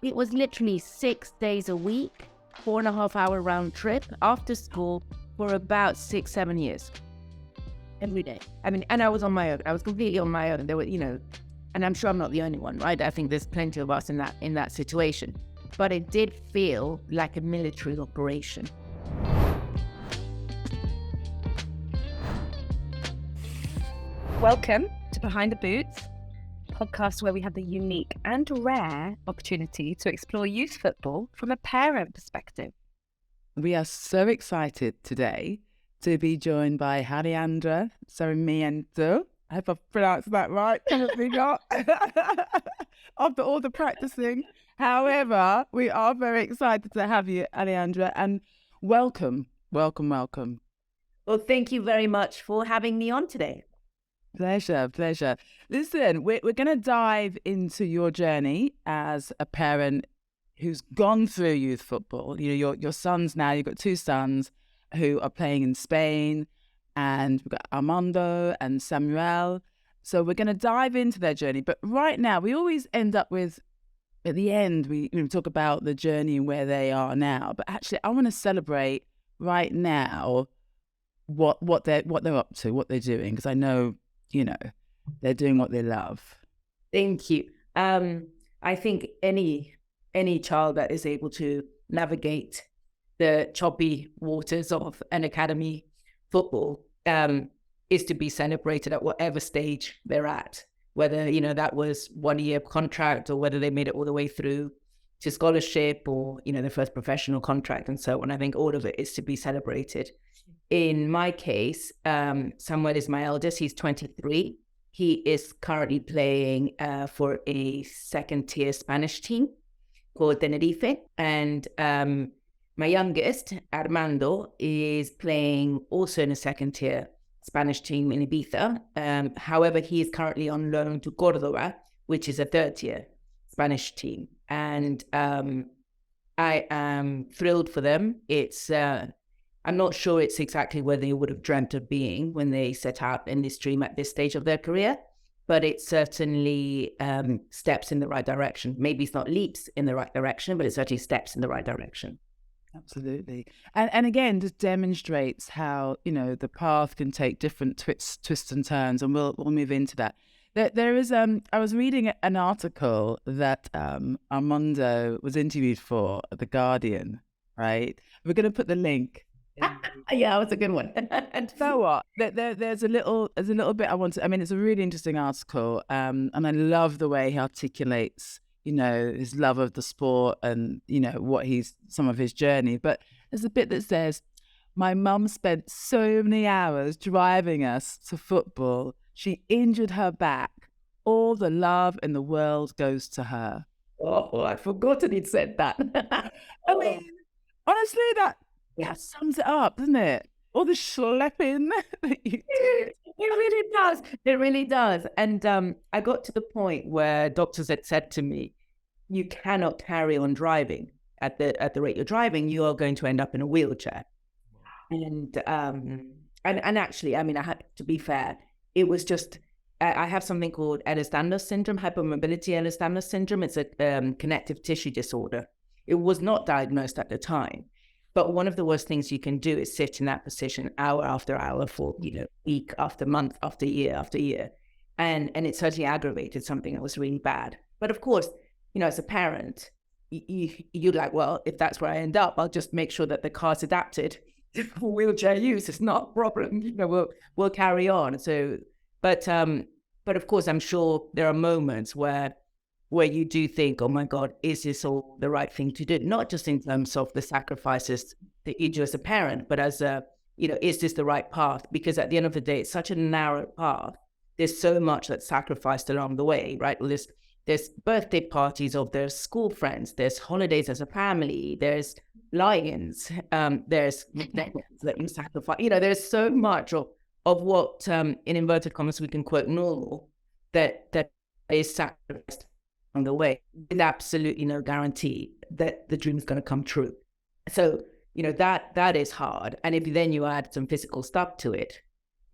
it was literally 6 days a week, 4.5 hour round trip after school for about 6-7 years. Every day. I mean, and I was on my own. I was completely on my own. There were, and I'm sure I'm not the only one, right? I think there's plenty of us in that situation. But it did feel like a military operation. Welcome to Behind the Boots, a podcast where we have the unique and rare opportunity to explore youth football from a parent perspective. We are so excited today to be joined by Alejandra Sarmiento. I hope I've pronounced that right. Probably not. After all the practicing. However, we are very excited to have you, Alejandra, and welcome. Well, thank you very much for having me on today. Pleasure. Listen, we're going to dive into your journey as a parent who's gone through youth football. Your sons now, you've got two sons who are playing in Spain, and we've got Armando and Samuel. So we're going to dive into their journey. But right now, we always end up with, at the end, we talk about the journey and where they are now. But actually, I want to celebrate right now what they're up to, what they're doing, because I know, they're doing what they love. Thank you. I think any child that is able to navigate the choppy waters of an academy football is to be celebrated at whatever stage they're at, whether, that was 1-year contract or whether they made it all the way through to scholarship or, their first professional contract and so on. I think all of it is to be celebrated. In my case, Samuel is my eldest. He's 23. He is currently playing for a second-tier Spanish team called Tenerife. And my youngest, Armando, is playing also in a second-tier Spanish team in Ibiza. However, he is currently on loan to Córdoba, which is a third-tier Spanish team. And I am thrilled for them. I'm not sure it's exactly where they would have dreamt of being when they set out in this dream at this stage of their career, but it's certainly steps in the right direction. Maybe it's not leaps in the right direction, but it's certainly steps in the right direction. Absolutely. And again, just demonstrates how, the path can take different twists and turns, and we'll move into that. There is, I was reading an article that Armando was interviewed for at The Guardian, right? We're going to put the link. Yeah, it was a good one. And so what? There's a little bit I want to. I mean, it's a really interesting article, and I love the way he articulates, his love of the sport and some of his journey. But there's a bit that says, "My mum spent so many hours driving us to football. She injured her back. All the love in the world goes to her." Oh, I'd forgotten he'd said that. I mean, honestly, that sums it up, doesn't it? All the schlepping that you do. It really does. And I got to the point where doctors had said to me, you cannot carry on driving at the rate you're driving. You are going to end up in a wheelchair. And actually, I mean, I had to be fair. It was just, I have something called Ehlers-Danlos syndrome, hypermobility Ehlers-Danlos syndrome. It's a connective tissue disorder. It was not diagnosed at the time. But one of the worst things you can do is sit in that position hour after hour for, week after month after year after year. And it certainly aggravated something that was really bad. But of course, as a parent, you're like, well, if that's where I end up, I'll just make sure that the car's adapted for wheelchair use. It's not a problem. We'll carry on. So, but of course, I'm sure there are moments where you do think, oh my God, is this all the right thing to do? Not just in terms of the sacrifices that you do as a parent, but as is this the right path? Because at the end of the day, it's such a narrow path. There's so much that's sacrificed along the way, right? Well, there's birthday parties of their school friends, there's holidays as a family, there's lions, there's that you sacrifice. There's so much of what, in inverted commas, we can quote normal, that is sacrificed on the way, with absolutely no guarantee that the dream is going to come true. So, that is hard. And if then you add some physical stuff to it,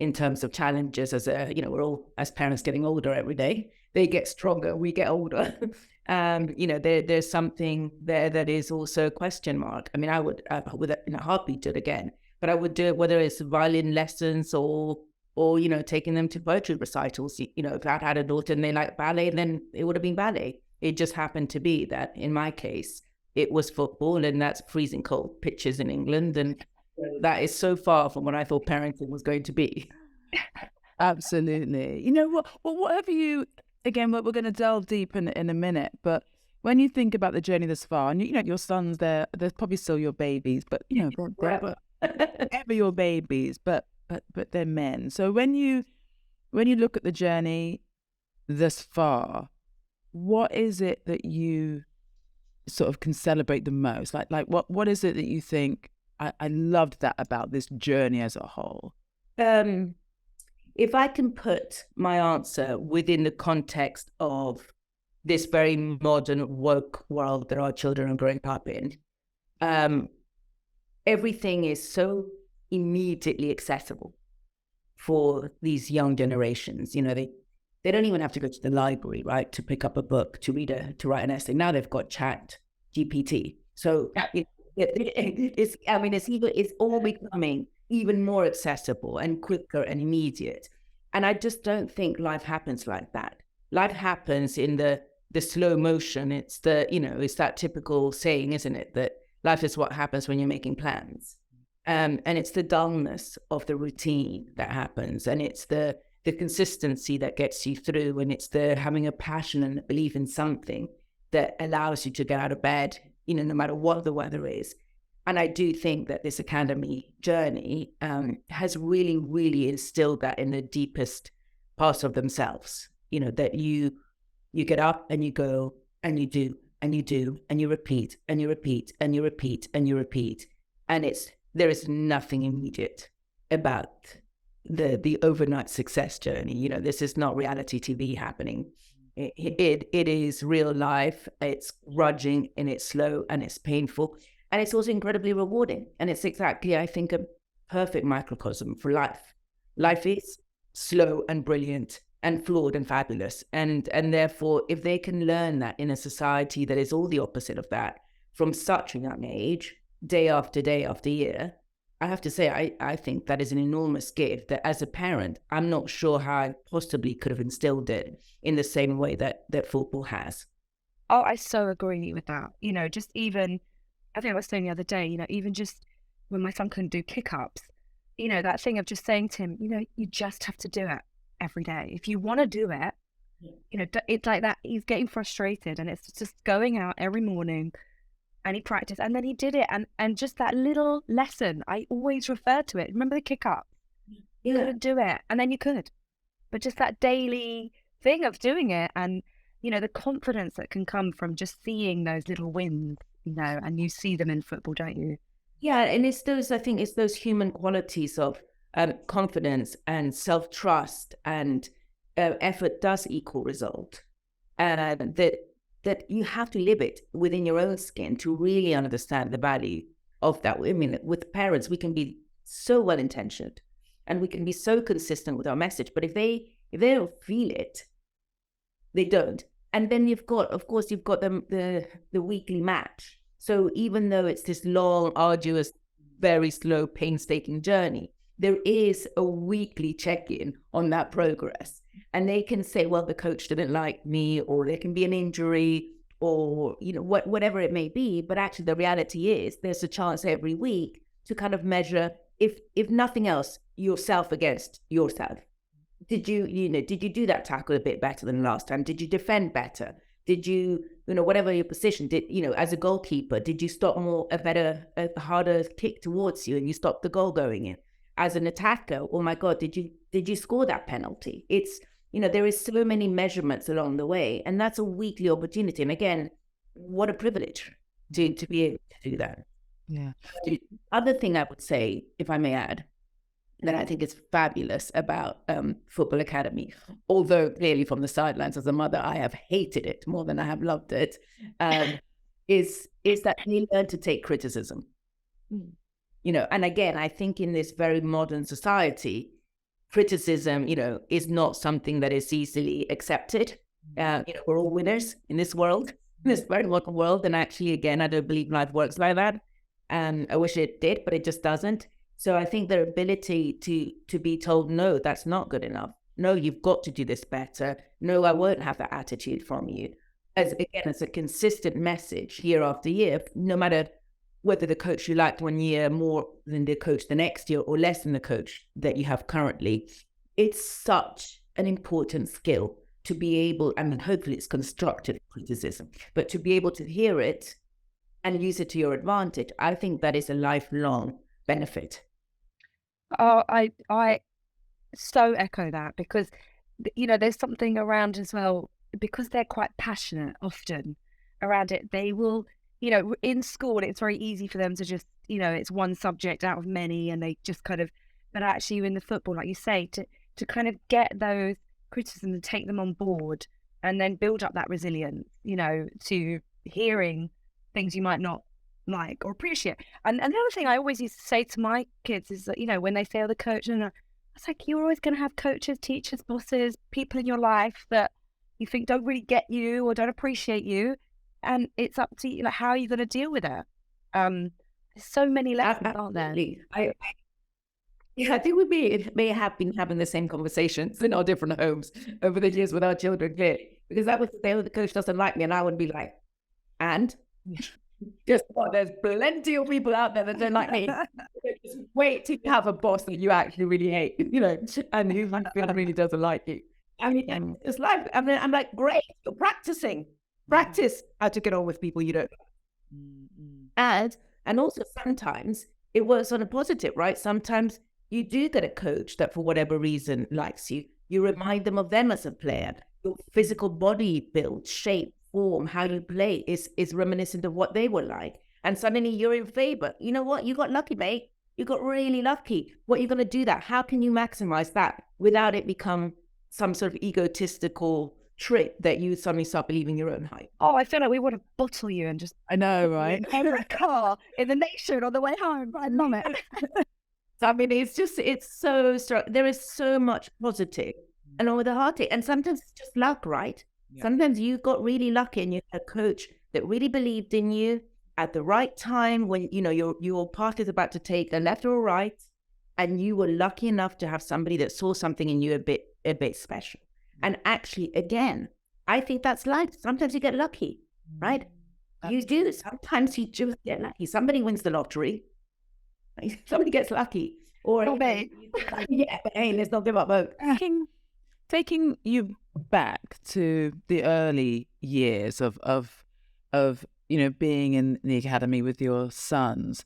in terms of challenges, we're all, as parents, getting older every day. They get stronger, we get older. There's something there that is also a question mark. I mean, I would, in a heartbeat, do it again. But I would do it whether it's violin lessons or taking them to poetry recitals. If I'd had a daughter and they like ballet, then it would have been ballet. It just happened to be that in my case, it was football, and that's freezing cold pitches in England. And that is so far from what I thought parenting was going to be. Absolutely. Whatever you, again, we're going to delve deep in a minute, but when you think about the journey thus far, and your sons, they're probably still your babies, but they're ever your babies, but they're men. So when you look at the journey thus far, what is it that you sort of can celebrate the most? Like what is it that you think, I loved that about this journey as a whole? If I can put my answer within the context of this very modern woke world that our children are growing up in, everything is so immediately accessible for these young generations. They don't even have to go to the library, right, to pick up a book, to write an essay. Now they've got Chat GPT. So it's all becoming even more accessible and quicker and immediate. And I just don't think life happens like that. Life happens in the slow motion. It's it's that typical saying, isn't it, that life is what happens when you're making plans. And it's the dullness of the routine that happens, and it's the consistency that gets you through, and it's the having a passion and a belief in something that allows you to get out of bed, no matter what the weather is. And I do think that this academy journey has really, really instilled that in the deepest parts of themselves. That you get up and you go and you do and you do and you repeat and you repeat and you repeat and you repeat, and there is nothing immediate about the overnight success journey. This is not reality TV happening. It is real life. It's grudging and it's slow and it's painful, and it's also incredibly rewarding. And it's exactly, I think, a perfect microcosm for life. Life is slow and brilliant and flawed and fabulous, and therefore, if they can learn that in a society that is all the opposite of that from such a young age, day after day after year, I have to say, I think that is an enormous gift that as a parent, I'm not sure how I possibly could have instilled it in the same way that football has. Oh, I so agree with that. Just even, I think I was saying the other day, even just when my son couldn't do kick-ups, that thing of just saying to him, you just have to do it every day. If you want to do it, it's like that. He's getting frustrated, and it's just going out every morning. And he practiced, and then he did it. And just that little lesson, I always refer to it. Remember the kick up? You couldn't do it, and then you could. But just that daily thing of doing it, and, the confidence that can come from just seeing those little wins, and you see them in football, don't you? Yeah, and I think it's those human qualities of confidence and self-trust, and effort does equal result. And that you have to live it within your own skin to really understand the value of that. I mean, with parents, we can be so well-intentioned and we can be so consistent with our message, but if they don't feel it, they don't. And then you've got the weekly match. So even though it's this long, arduous, very slow, painstaking journey, there is a weekly check-in on that progress. And they can say, well, the coach didn't like me, or there can be an injury, or, whatever it may be. But actually, the reality is there's a chance every week to kind of measure, if nothing else, yourself against yourself. Did you do that tackle a bit better than last time? Did you defend better? Did you, whatever your position, as a goalkeeper, did you stop a harder kick towards you and you stopped the goal going in? As an attacker, oh my God, did you score that penalty? It's, there is so many measurements along the way, and that's a weekly opportunity. And again, what a privilege to be able to do that. Yeah. The other thing I would say, if I may add, that I think is fabulous about Football Academy, although clearly from the sidelines as a mother, I have hated it more than I have loved it, is that they learn to take criticism. And again, I think in this very modern society, criticism, is not something that is easily accepted. We're all winners in this world, in this very modern world. And actually, again, I don't believe life works like that. And I wish it did, but it just doesn't. So I think their ability to be told, no, that's not good enough. No, you've got to do this better. No, I won't have that attitude from you. It's a consistent message year after year, no matter whether the coach you liked one year more than the coach the next year or less than the coach that you have currently. It's such an important skill to be able, I mean, hopefully it's constructive criticism, but to be able to hear it and use it to your advantage, I think that is a lifelong benefit. Oh, I so echo that, because, there's something around as well, because they're quite passionate often around it. They will, in school, it's very easy for them to just, it's one subject out of many, and they just kind of, but actually in the football, like you say, to kind of get those criticisms and take them on board, and then build up that resilience, to hearing things you might not like or appreciate. And another thing I always used to say to my kids is that, when they say, oh, the coach, and I was like, you're always going to have coaches, teachers, bosses, people in your life that you think don't really get you or don't appreciate you. And it's up to you, how are you going to deal with it? There's so many lessons, aren't there? I think we may have been having the same conversations in our different homes over the years with our children here, because that was the day the coach doesn't like me, and I would be like, and just there's plenty of people out there that don't like me. Just wait to have a boss that you actually really hate, and who really doesn't like you. I mean, it's life. I mean, I'm like, great, you're practicing. Practice how to get on with people you don't. And also sometimes it works on a positive, right? Sometimes you do get a coach that for whatever reason likes you. You remind them of them as a player. Your physical body build, shape, form, how you play is reminiscent of what they were like. And suddenly you're in favor. You know what? You got lucky, mate. You got really lucky. What are you going to do that? How can you maximize that without it become some sort of egotistical trick that you suddenly start believing your own hype? Oh, I feel like we want to bottle you and just, I know, right? Every car in the nation on the way home. I love it. I mean, it's so strong. There is so much positive along with the heartache. And sometimes it's just luck, right? Yeah. Sometimes you got really lucky and you had a coach that really believed in you at the right time when, your path is about to take a left or a right. And you were lucky enough to have somebody that saw something in you a bit special. And actually, again, I think that's life. Sometimes you get lucky, right? You do. Sometimes you just get lucky. Somebody wins the lottery. Somebody gets lucky. Or not me. Yeah, but hey, let's not give up hope. Taking you back to the early years of being in the academy with your sons,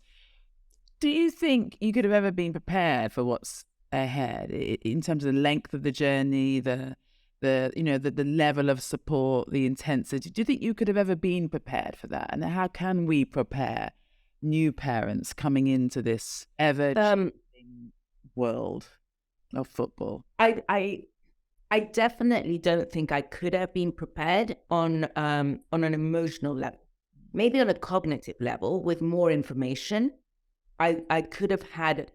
do you think you could have ever been prepared for what's ahead in terms of the length of the journey, the level of support, the intensity? Do you think you could have ever been prepared for that? And how can we prepare new parents coming into this ever-changing world of football? I definitely don't think I could have been prepared on an emotional level. Maybe on a cognitive level with more information, I could have had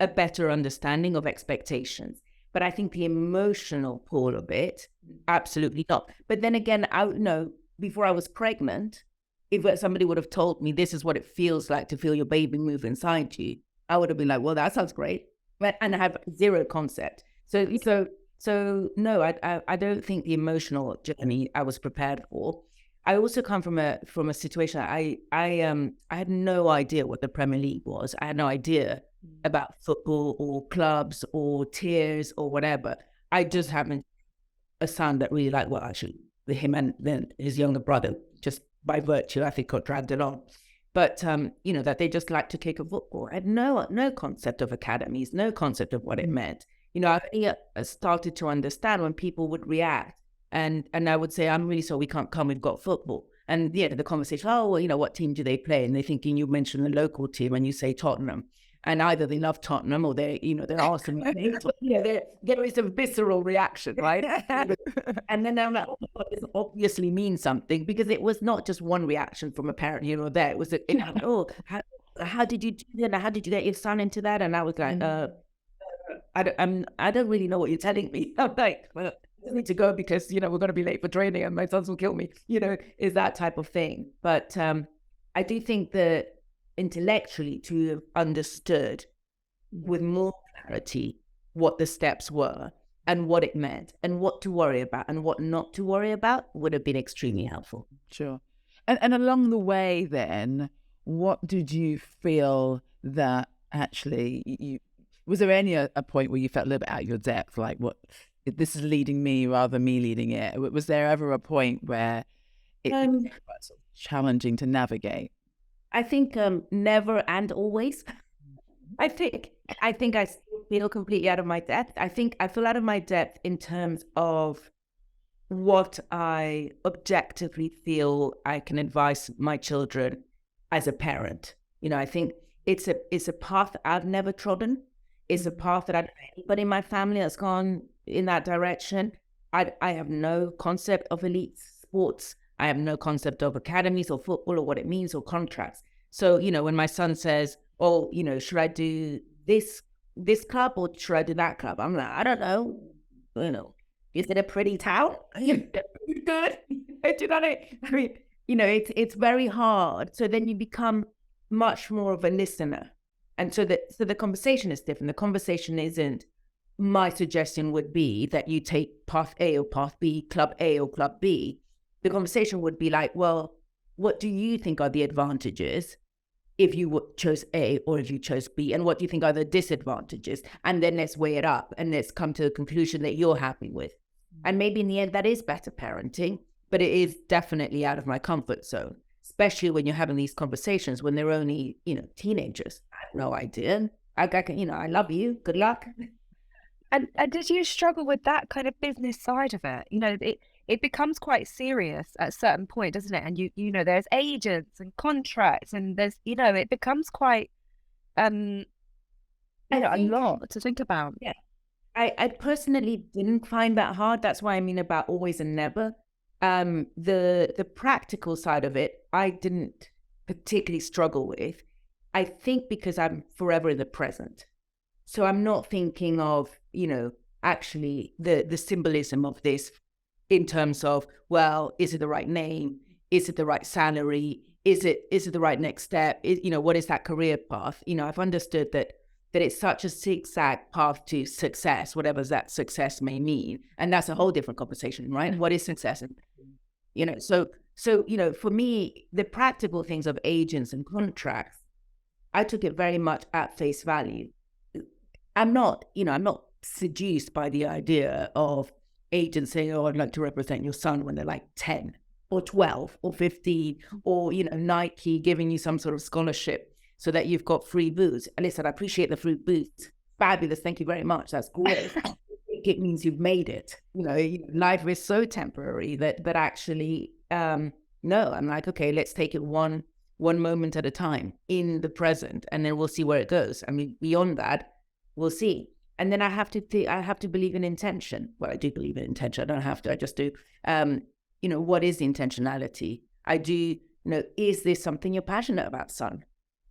a better understanding of expectations. But I think the emotional pull of it, absolutely not. But then again, I know before I was pregnant, if somebody would have told me this is what it feels like to feel your baby move inside you, I would have been like, well, that sounds great. And I have zero concept. So no, I don't think the emotional journey I was prepared for. I also come from a situation. I had no idea what the Premier League was. I had no idea about football or clubs or tiers or whatever. I just happened a son that really liked, well, actually, him and then his younger brother, just by virtue, I think, got dragged along. But that they just like to kick a football. I had no concept of academies, no concept of what it meant. I only started to understand when people would react. And I would say, I'm really sorry, we can't come, we've got football. And the conversation, oh, well, what team do they play? And they're thinking you mention the local team and you say Tottenham. And either they love Tottenham or they're Arsenal. There is a visceral reaction, right? And then I'm like, oh, this obviously means something, because it was not just one reaction from a parent, there. It was, how did you do that? How did you get your son into that? And I was like, I don't really know what you're telling me. I'm like, well, need to go because, we're going to be late for training and my sons will kill me, is that type of thing. But I do think that intellectually to have understood with more clarity what the steps were and what it meant and what to worry about and what not to worry about would have been extremely helpful. Sure. And along the way then, what did you feel that actually was there any a point where you felt a little bit out of your depth, like what this is leading me rather than me leading it? Was there ever a point where it was sort of challenging to navigate? I think never and always. I think I still feel completely out of my depth. I think I feel out of my depth in terms of what I objectively feel I can advise my children as a parent. I think it's a path I've never trodden. It's a path that anybody in my family has gone in that direction. I have no concept of elite sports. I have no concept of academies or football or what it means or contracts. So, when my son says, oh, should I do this club or should I do that club? I'm like, I don't know. Is it a pretty town? Good. Do you know what I mean? It's very hard. So then you become much more of a listener. And so the conversation is different. The conversation isn't, my suggestion would be that you take path A or path B, club A or club B. The conversation would be like, well, what do you think are the advantages if you chose A or if you chose B? And what do you think are the disadvantages? And then let's weigh it up and let's come to a conclusion that you're happy with. And maybe in the end, that is better parenting, but it is definitely out of my comfort zone, especially when you're having these conversations when they're only, teenagers. I have no idea. I love you. Good luck. And did you struggle with that kind of business side of it? It becomes quite serious at a certain point, doesn't it? And there's agents and contracts and there's, it becomes quite, a lot to think about. Yeah. I personally didn't find that hard. That's why I mean about always and never. The practical side of it, I didn't particularly struggle with. I think because I'm forever in the present. So I'm not thinking of, actually the symbolism of this in terms of, well, is it the right name? Is it the right salary? Is it the right next step? What is that career path? I've understood that it's such a zigzag path to success, whatever that success may mean. And that's a whole different conversation, right? What is success? So for me, the practical things of agents and contracts, I took it very much at face value. I'm not seduced by the idea of agents saying, oh, I'd like to represent your son when they're like 10 or 12 or 15, or, Nike giving you some sort of scholarship so that you've got free booze. And listen, I appreciate the free booze. Fabulous. Thank you very much. That's great. It means you've made it. Life is so temporary that actually, no, I'm like, okay, let's take it one moment at a time in the present, and then we'll see where it goes. I mean, beyond that, we'll see. And then I have to believe in intention. Well, I do believe in intention. I don't have to, I just do. What is the intentionality? I do, is this something you're passionate about, son?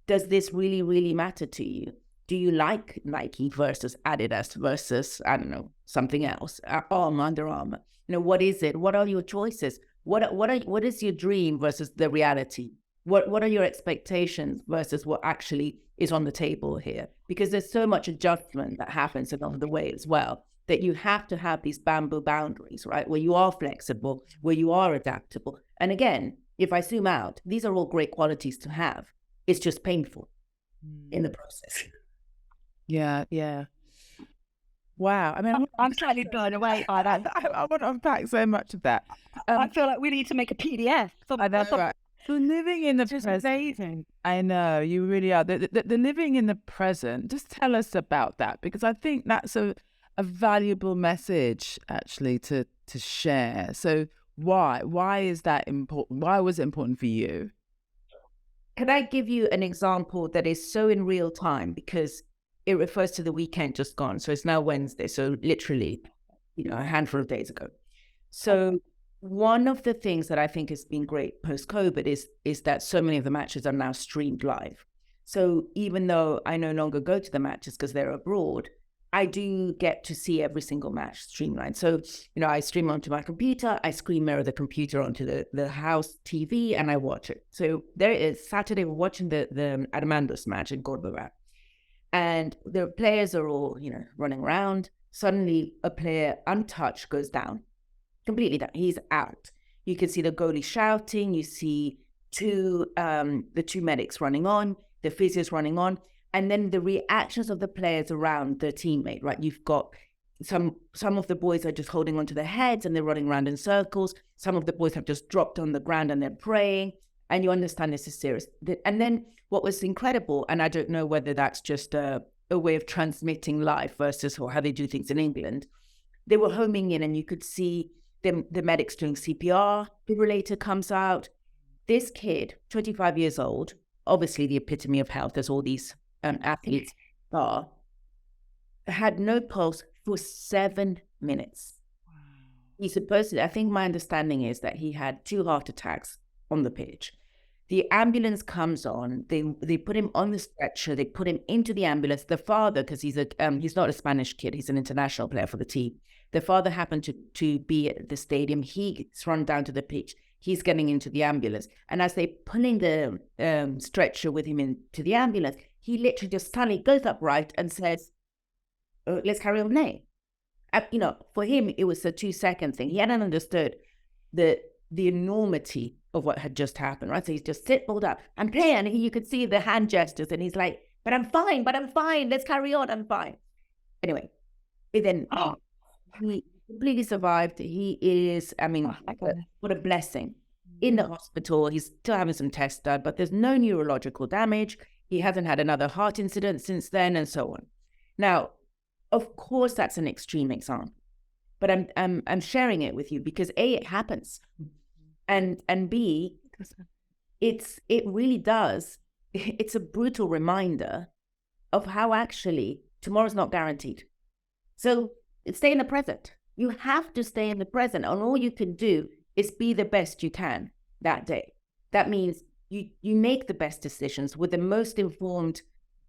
Does this really, really matter to you? Do you like Nike versus Adidas versus, I don't know, something else? Under Armour. What is it? What are your choices? What is your dream versus the reality? What are your expectations versus what actually is on the table here? Because there's so much adjustment that happens along the way as well, that you have to have these bamboo boundaries, right? Where you are flexible, where you are adaptable. And again, if I zoom out, these are all great qualities to have. It's just painful in the process. Yeah. Wow. I mean, I'm slightly blown away by that. I want to unpack so much of that. I feel like we need to make a PDF. I know, right? So living in the present. Amazing. I know, you really are. The living in the present, just tell us about that, because I think that's a valuable message actually to share. So why is that important? Why was it important for you? Can I give you an example that is so in real time, because it refers to the weekend just gone. So it's now Wednesday. So literally, a handful of days ago. So one of the things that I think has been great post-COVID is that so many of the matches are now streamed live. So even though I no longer go to the matches because they're abroad, I do get to see every single match streamlined. So, I stream onto my computer, I screen mirror the computer onto the house TV, and I watch it. So there it is. Saturday, we're watching the Armando's match in Cordoba. And the players are all, running around. Suddenly, a player untouched goes down, completely down. He's out. You can see the goalie shouting. You see the two medics running on, the physios running on, and then the reactions of the players around their teammate, right? You've got some of the boys are just holding onto their heads and they're running around in circles. Some of the boys have just dropped on the ground and they're praying, and you understand this is serious. And then what was incredible, and I don't know whether that's just a way of transmitting live versus how they do things in England, they were homing in and you could see the medics doing CPR. Defibrillator comes out. This kid, 25 years old, obviously the epitome of health, as all these athletes are, had no pulse for 7 minutes. Wow. He supposedly, I think my understanding is that he had 2 heart attacks on the pitch. The ambulance comes on. They put him on the stretcher. They put him into the ambulance. The father, because he's not a Spanish kid, he's an international player for the team. The father happened to be at the stadium. He's run down to the pitch. He's getting into the ambulance. And as they're pulling the stretcher with him into the ambulance, he literally just suddenly goes upright and says, let's carry on playing. For him, it was a 2-second thing. He hadn't understood the enormity of what had just happened, right? So he's just pulled up and playing. And you could see the hand gestures and he's like, but I'm fine. Let's carry on. I'm fine. Anyway, he completely survived. He is, what a blessing. In the hospital, he's still having some tests done, but there's no neurological damage. He hasn't had another heart incident since then, and so on. Now, of course, that's an extreme example, but I'm sharing it with you because A, it happens, and B, it really does. It's a brutal reminder of how actually tomorrow's not guaranteed. So stay in the present. You have to stay in the present, and all you can do is be the best you can that day. That means you make the best decisions with the most informed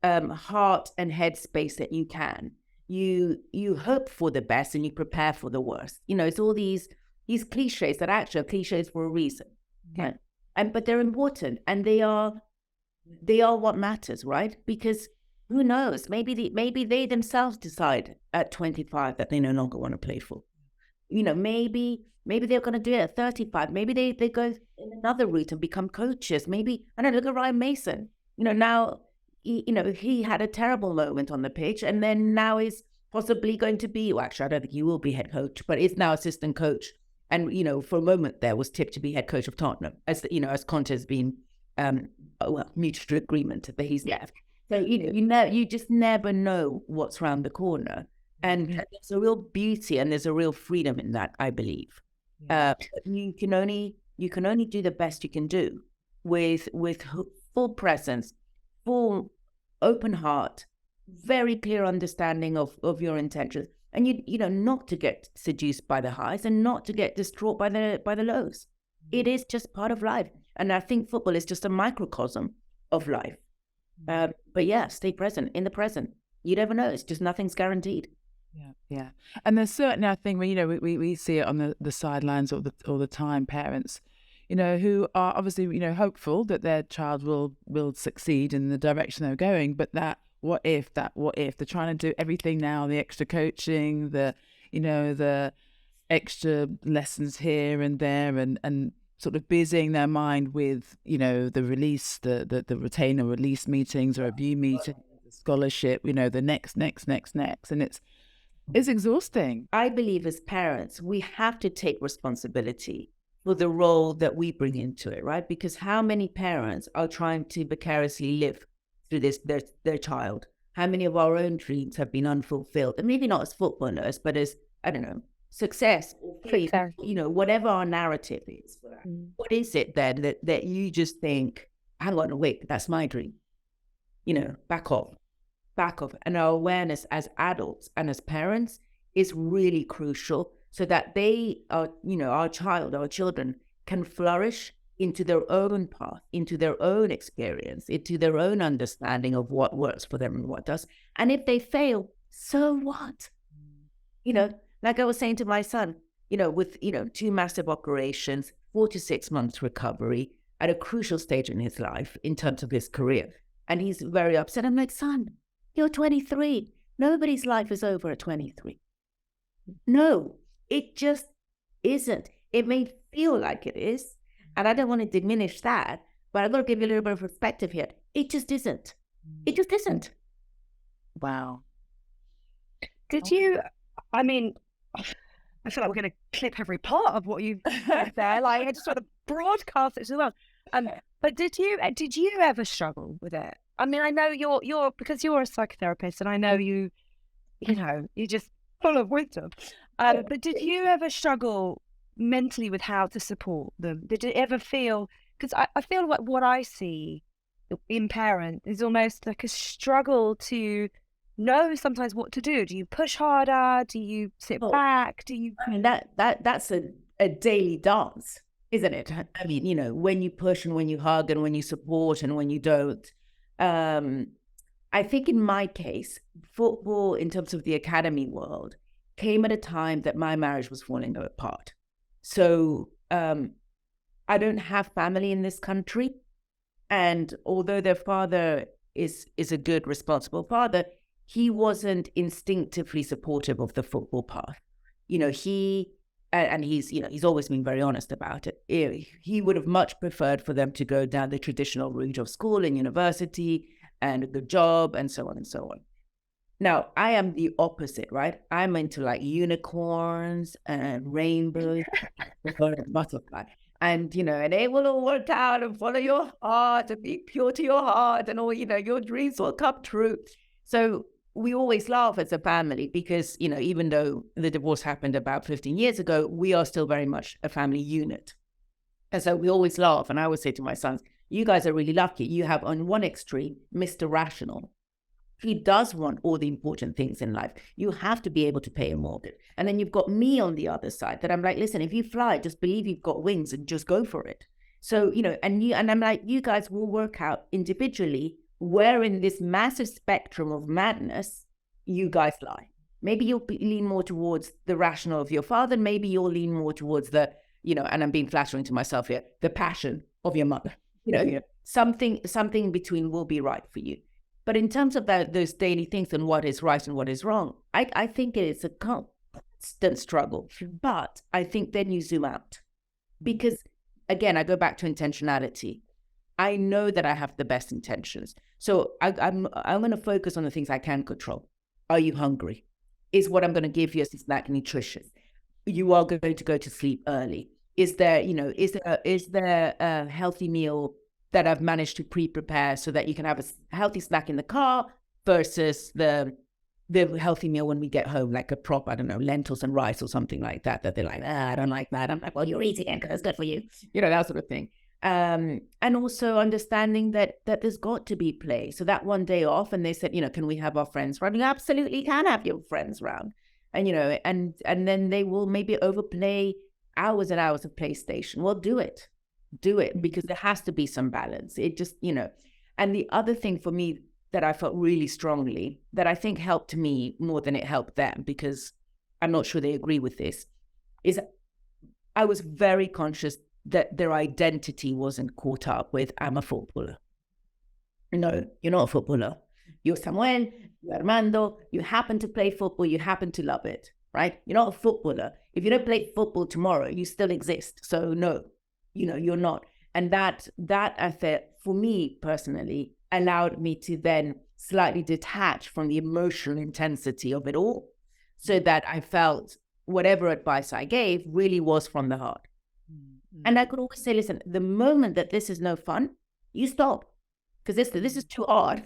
heart and head space that you can. You hope for the best and you prepare for the worst. It's all these cliches that actually are cliches for a reason. Yeah. But they're important, and they are what matters, right? Because who knows? Maybe they themselves decide at 25 that they no longer want to play football. Maybe they're going to do it at 35. Maybe they go in another route and become coaches. Maybe, I don't know, look at Ryan Mason. Now, he had a terrible moment on the pitch, and then now is possibly going to be, well, actually, I don't think he will be head coach, but is now assistant coach. And, for a moment there was tipped to be head coach of Tottenham, as Conte has been, mutual agreement that he's left. So, you just never know what's around the corner. And there's a real beauty and there's a real freedom in that, I believe. You can only do the best you can do with full presence, full open heart, very clear understanding of your intentions, and not to get seduced by the highs and not to get distraught by the lows. It is just part of life, and I think football is just a microcosm of life. But yeah, stay present in the present. You never know; it's just nothing's guaranteed. Yeah. And there's certainly, I think, we see it on the sidelines all the time, parents, who are obviously, hopeful that their child will succeed in the direction they're going, but that what if, they're trying to do everything now, the extra coaching, the extra lessons here and there, and sort of busying their mind with, the release, the retainer release meetings or review meetings, the scholarship, the next, and it's exhausting. I believe as parents, we have to take responsibility for the role that we bring into it, right? Because how many parents are trying to vicariously live through this, their child? How many of our own dreams have been unfulfilled? And maybe not as footballers, but as, I don't know, success, faith, whatever our narrative is. What is it then that you just think, hang on, wait, that's my dream? Back off. And our awareness as adults and as parents is really crucial so that they are, our children can flourish into their own path, into their own experience, into their own understanding of what works for them and what does. And if they fail, So what? Like I was saying to my son, with, 2 massive operations, 4 to 6 months recovery at a crucial stage in his life in terms of his career. And he's very upset. I'm like, son, you're 23. Nobody's life is over at 23. No, it just isn't. It may feel like it is. And I don't want to diminish that, but I've got to give you a little bit of perspective here. It just isn't. It just isn't. Wow. Did you, I mean, I feel like we're going to clip every part of what you've said there. Like, I just want to broadcast it as well. But did you ever struggle with it? I mean, I know you're because you're a psychotherapist, and I know you're just full of wisdom. But did you ever struggle mentally with how to support them? Did you ever feel? Because I feel like what I see in parents is almost like a struggle to know sometimes what to do. Do you push harder? Do you sit back? Do you? I mean, that's a daily dance, isn't it? I mean, when you push and when you hug and when you support and when you don't. I think in my case, football in terms of the academy world came at a time that my marriage was falling apart. So I don't have family in this country. And although their father is a good, responsible father, he wasn't instinctively supportive of the football path. He's always been very honest about it. He would have much preferred for them to go down the traditional route of school and university and a good job and so on and so on. Now, I am the opposite, right? I'm into like unicorns and rainbows, butterfly. And, and it will all work out and follow your heart and be pure to your heart and all, your dreams will come true. So we always laugh as a family because, even though the divorce happened about 15 years ago, we are still very much a family unit. And so we always laugh. And I always say to my sons, you guys are really lucky. You have on one extreme, Mr. Rational. He does want all the important things in life. You have to be able to pay a mortgage. And then you've got me on the other side that I'm like, listen, if you fly, just believe you've got wings and just go for it. So, and I'm like, you guys will work out individually where in this massive spectrum of madness you guys lie. Maybe you'll lean more towards the rational of your father. Maybe you'll lean more towards the, and I'm being flattering to myself here, the passion of your mother. Something in between will be right for you. But in terms of those daily things and what is right and what is wrong, I think it is a constant struggle. But I think then you zoom out. Because, again, I go back to intentionality. I know that I have the best intentions. So I'm going to focus on the things I can control. Are you hungry? Is what I'm going to give you as a snack nutritious? You are going to go to sleep early. Is there a healthy meal that I've managed to pre-prepare so that you can have a healthy snack in the car versus the healthy meal when we get home, like a prop, I don't know, lentils and rice or something like that they're like, I don't like that. I'm like, well, you're eating it because it's good for you. That sort of thing. And also understanding that there's got to be play. So that one day off and they said, can we have our friends round? You absolutely can have your friends round. And, and then they will maybe overplay hours and hours of PlayStation. Well, do it because there has to be some balance. It just, and the other thing for me that I felt really strongly that I think helped me more than it helped them, because I'm not sure they agree with this, is I was very conscious that their identity wasn't caught up with, I'm a footballer. No, you're not a footballer. You're Samuel, you're Armando, you happen to play football, you happen to love it, right? You're not a footballer. If you don't play football tomorrow, you still exist. So no, you're not. And that affair, for me personally, allowed me to then slightly detach from the emotional intensity of it all, so that I felt whatever advice I gave really was from the heart. Mm-hmm. And I could always say, listen, the moment that this is no fun, you stop. Because this is too hard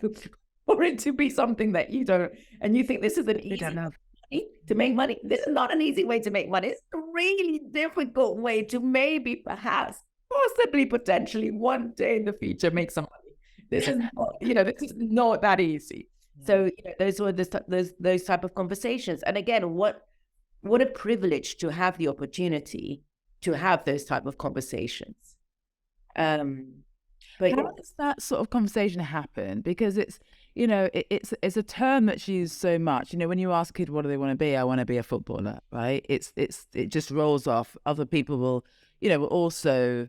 for it to be something that you don't, and you think this is an easy way to make money. This is not an easy way to make money. It's a really difficult way to maybe, perhaps, possibly, potentially one day in the future make some money. This is not, this is not that easy. So those were those type of conversations. And again, what a privilege to have the opportunity to have those type of conversations. But How does that sort of conversation happen? Because it's, you know, it's a term that's used so much. You know, when you ask a kid what do they want to be, I want to be a footballer, right? It just rolls off. Other people will, you know, will also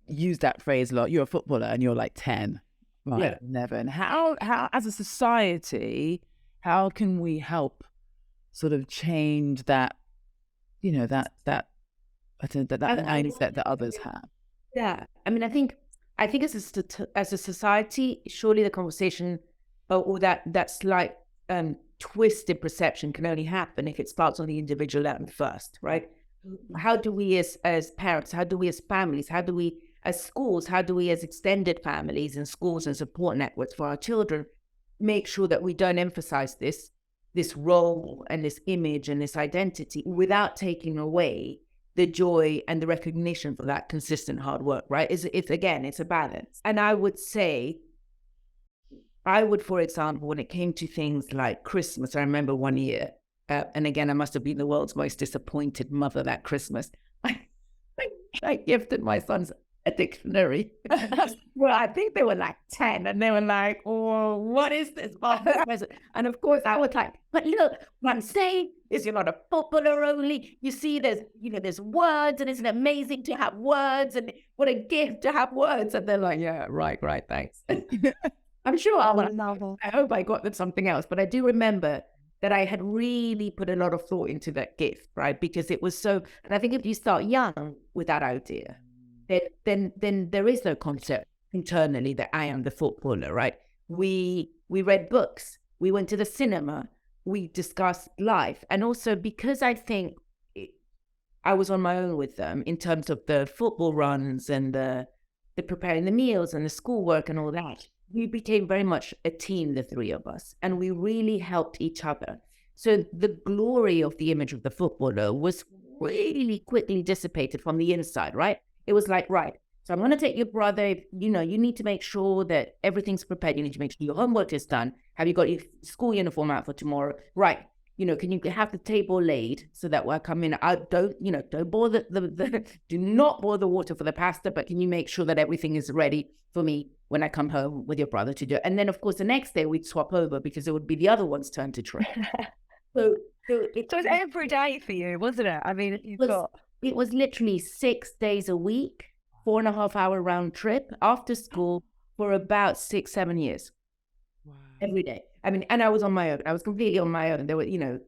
use that phrase a lot. You're a footballer and you're like 10, right? Yeah. Never. And how as a society, how can we help sort of change that, you know, that I think that mindset that others have? Yeah, I mean, I think as a society, surely the conversation or that slight twisted perception can only happen if it starts on the individual level first, right? How do we as parents, how do we as families, how do we as schools, how do we as extended families and schools and support networks for our children make sure that we don't emphasize this role and this image and this identity without taking away the joy and the recognition for that consistent hard work, right? It's again, it's a balance. And I would say, for example, when it came to things like Christmas, I remember one year, and again, I must have been the world's most disappointed mother that Christmas. I gifted my sons a dictionary. Well, I think they were like 10, and they were like, "Oh, what is this?" And of course, I was like, "But look, what I'm saying is, you're not a footballer only. You see, there's words, and isn't it amazing to have words? And what a gift to have words." And they're like, "Yeah, right, thanks." I'm sure I hope I got them something else, but I do remember that I had really put a lot of thought into that gift, right? Because it was so, and I think if you start young with that idea, then there is no concept internally that I am the footballer, right? We read books, we went to the cinema, we discussed life, and also because I think I was on my own with them in terms of the football runs and the preparing the meals and the schoolwork and all that. We became very much a team, the three of us, and we really helped each other. So the glory of the image of the footballer was really quickly dissipated from the inside, right? It was like, right, so I'm going to take your brother, you know, you need to make sure that everything's prepared. You need to make sure your homework is done. Have you got your school uniform out for tomorrow? Right. You know, can you have the table laid so that when I come in, I don't boil do not boil the water for the pasta, but can you make sure that everything is ready for me when I come home with your brother to do it? And then, of course, the next day we'd swap over because it would be the other one's turn to train. So it was every day for you, wasn't it? I mean, it was literally 6 days a week, 4.5 hour round trip after school for about 6-7 years. Wow. Every day. I mean, and I was on my own. I was completely on my own. There were, you know,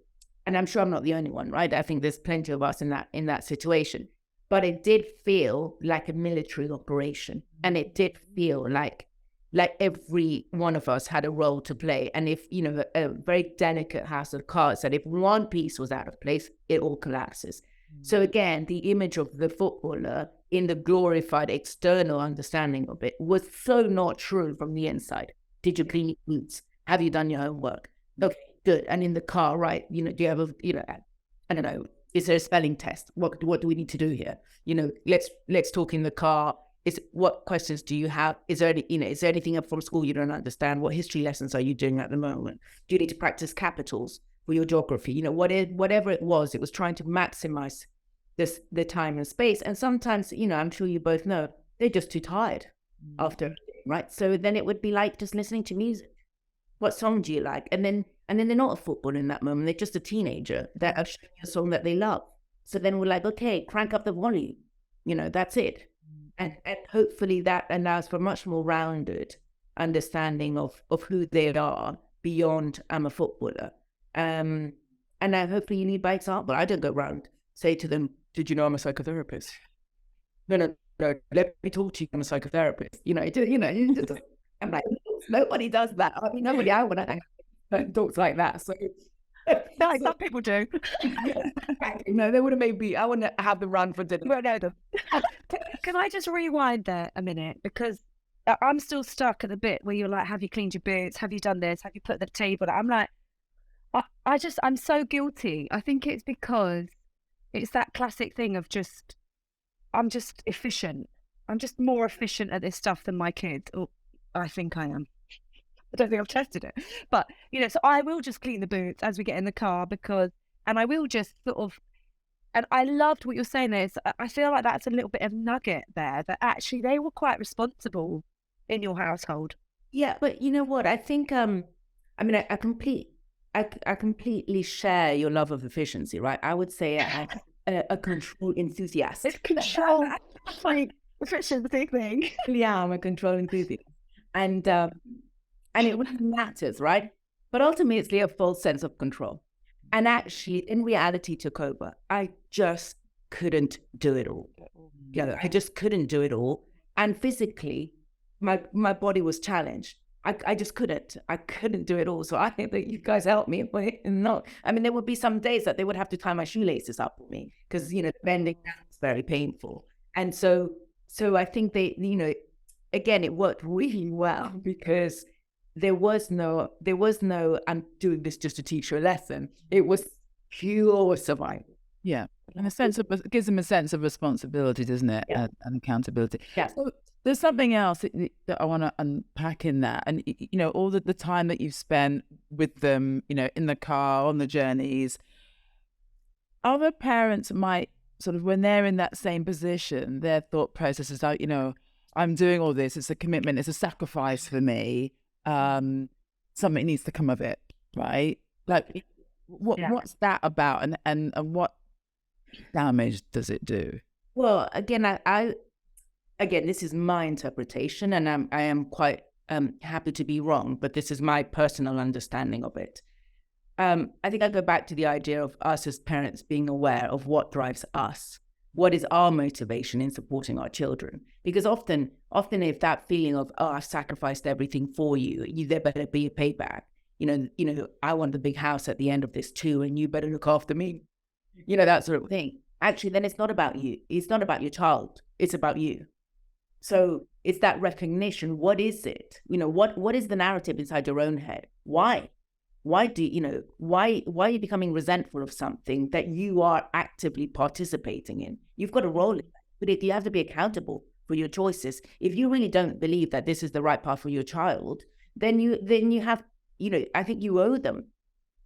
and I'm sure I'm not the only one, right? I think there's plenty of us in that situation. But it did feel like a military operation, and it did feel like every one of us had a role to play. And if, you know, a very delicate house of cards, that if one piece was out of place, it all collapses. So again, the image of the footballer in the glorified external understanding of it was so not true from the inside. Did you clean your boots? Have you done your homework? Okay, good. And in the car, right? You know, do you have I don't know, is there a spelling test? What do we need to do here? You know, let's talk in the car. What questions do you have? Is there anything up from school you don't understand? What history lessons are you doing at the moment? Do you need to practice capitals for your geography? You know, whatever it was trying to maximize the time and space. And sometimes, you know, I'm sure you both know, they're just too tired after, right? So then it would be like just listening to music. What song do you like? And then they're not a footballer in that moment. They're just a teenager that are showing you a song that they love. So then we're like, okay, crank up the volume. You know, that's it. And hopefully that allows for much more rounded understanding of who they are beyond I'm a footballer. And hopefully you lead by example. I don't go around say to them, did you know I'm a psychotherapist? No, let me talk to you, I'm a psychotherapist. You know, I'm like, nobody does that. I mean, nobody I want to talks like that. So some people do. No, they would have made me. I want to have them run for dinner. Well, no, can I just rewind there a minute? Because I'm still stuck at the bit where you're like, have you cleaned your boots? Have you done this? Have you put the table? I'm like, I'm so guilty. I think it's because it's that classic thing of I'm just efficient. I'm just more efficient at this stuff than my kids. Or I think I am. I don't think I've tested it. But, you know, so I will just clean the boots as we get in the car and I will just sort of, and I loved what you're saying there. I feel like that's a little bit of nugget there, that actually they were quite responsible in your household? Yeah, but you know what? I think I mean I completely share your love of efficiency, right? I would say I'm a control enthusiast. It's control, like efficiency thing. Yeah, I'm a control enthusiast, and it really matters, right? But ultimately, it's a false sense of control, and actually, in reality, took over. I just couldn't do it all. Yeah, I just couldn't do it all, and physically, my body was challenged. I just couldn't. I couldn't do it all. So I think that you guys helped me. Not, I mean, there would be some days that they would have to tie my shoelaces up for me because bending down is very painful. And so I think they, again, it worked really well because there was no I'm doing this just to teach you a lesson. It was pure survival. Yeah, and it gives them a sense of responsibility, doesn't it? Yeah. And accountability. Yeah. So there's something else that I want to unpack in that, and all the time that you've spent with them, in the car, on the journeys. Other parents might sort of, when they're in that same position, their thought process is like, I'm doing all this. It's a commitment. It's a sacrifice for me. Something needs to come of it, right? Like, what's that about, and what damage does it do? Well, again, again, this is my interpretation, and I am quite happy to be wrong, but this is my personal understanding of it. I think I go back to the idea of us as parents being aware of what drives us. What is our motivation in supporting our children? Because often if that feeling of, oh, I've sacrificed everything for you, there better be a payback. I want the big house at the end of this too, and you better look after me. That sort of thing. Actually, then it's not about you. It's not about your child. It's about you. So it's that recognition. What is it? What is the narrative inside your own head? Why? Why do why are you becoming resentful of something that you are actively participating in? You've got a role in that, but you have to be accountable for your choices. If you really don't believe that this is the right path for your child, then you have, I think you owe them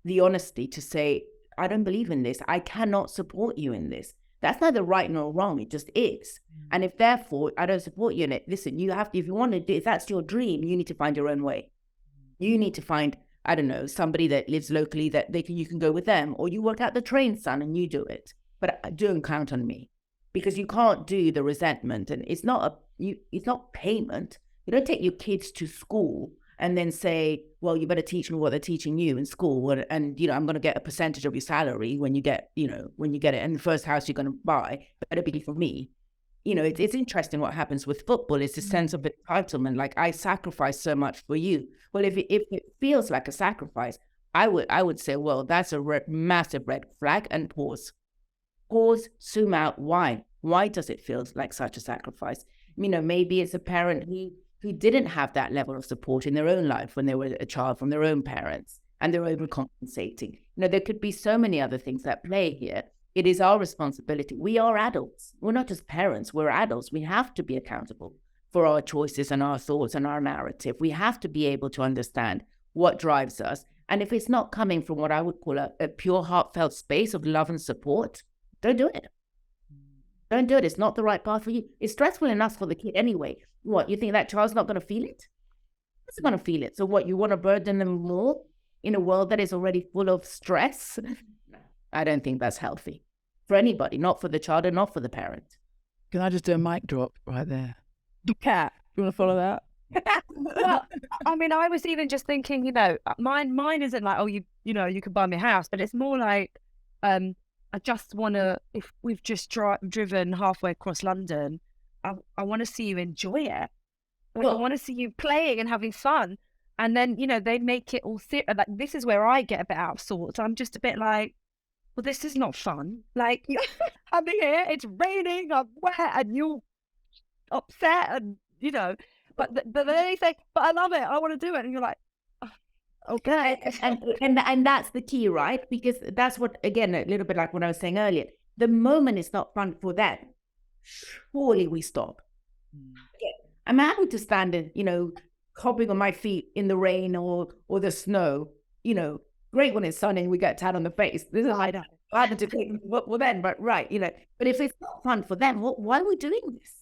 the honesty to say, I don't believe in this. I cannot support you in this. That's neither right nor wrong. It just is. And if therefore I don't support you in it, listen, you have to, if you want to do, if that's your dream, you need to find your own way. You need to find, I don't know, somebody that lives locally that you can go with them, or you work out the train, son, and you do it. But don't count on me, because you can't do the resentment, and it's not payment. You don't take your kids to school and then say, well, you better teach me what they're teaching you in school, and I'm going to get a percentage of your salary when you get it, and the first house you're going to buy better be for me. It's interesting what happens with football. It's a sense of entitlement, like I sacrificed so much for you. Well, if it feels like a sacrifice, I would say, well, that's a massive red flag, and pause, zoom out. Why does it feel like such a sacrifice? Maybe it's a parent who didn't have that level of support in their own life when they were a child from their own parents, and they're overcompensating. There could be so many other things at play here. It is our responsibility. We are adults. We're not just parents. We're adults. We have to be accountable for our choices and our thoughts and our narrative. We have to be able to understand what drives us. And if it's not coming from what I would call a pure heartfelt space of love and support, don't do it. Don't do it. It's not the right path for you. It's stressful enough for the kid anyway. What, you think that child's not going to feel it? It's going to feel it. So what, you want to burden them more in a world that is already full of stress? I don't think that's healthy for anybody, not for the child and not for the parent. Can I just do a mic drop right there? Cat, you want to follow that? Well, I mean, I was even just thinking, mine isn't like, oh, you could buy me a house, but it's more like, I just want to, if we've just driven halfway across London, I want to see you enjoy it. Like, I want to see you playing and having fun. And then, they make it all like, this is where I get a bit out of sorts. I'm just a bit like, well, this is not fun. Like, I'm here, it's raining, I'm wet, and you're upset, and but then they say, but I love it, I want to do it, and you're like, oh, okay. And that's the key, right? Because that's what, again, a little bit like what I was saying earlier. The moment it's not fun for them, surely we stop. I'm happy to stand in, hopping on my feet in the rain or the snow, great when it's sunny and we get tan on the face. This is I had to take well then, but right, But if it's not fun for them, why are we doing this?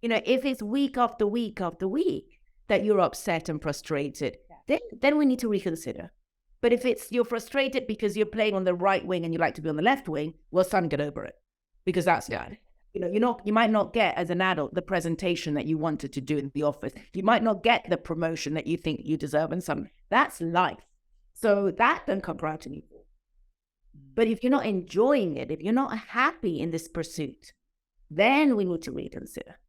If it's week after week after week, that you're upset and frustrated, then we need to reconsider. But if you're frustrated because you're playing on the right wing and you like to be on the left wing, well, son, get over it, because that's bad. You might not get as an adult the presentation that you wanted to do in the office. You might not get the promotion that you think you deserve, and something. That's life. So that don't come around to me. But if you're not enjoying it, if you're not happy in this pursuit, then we need to reconsider.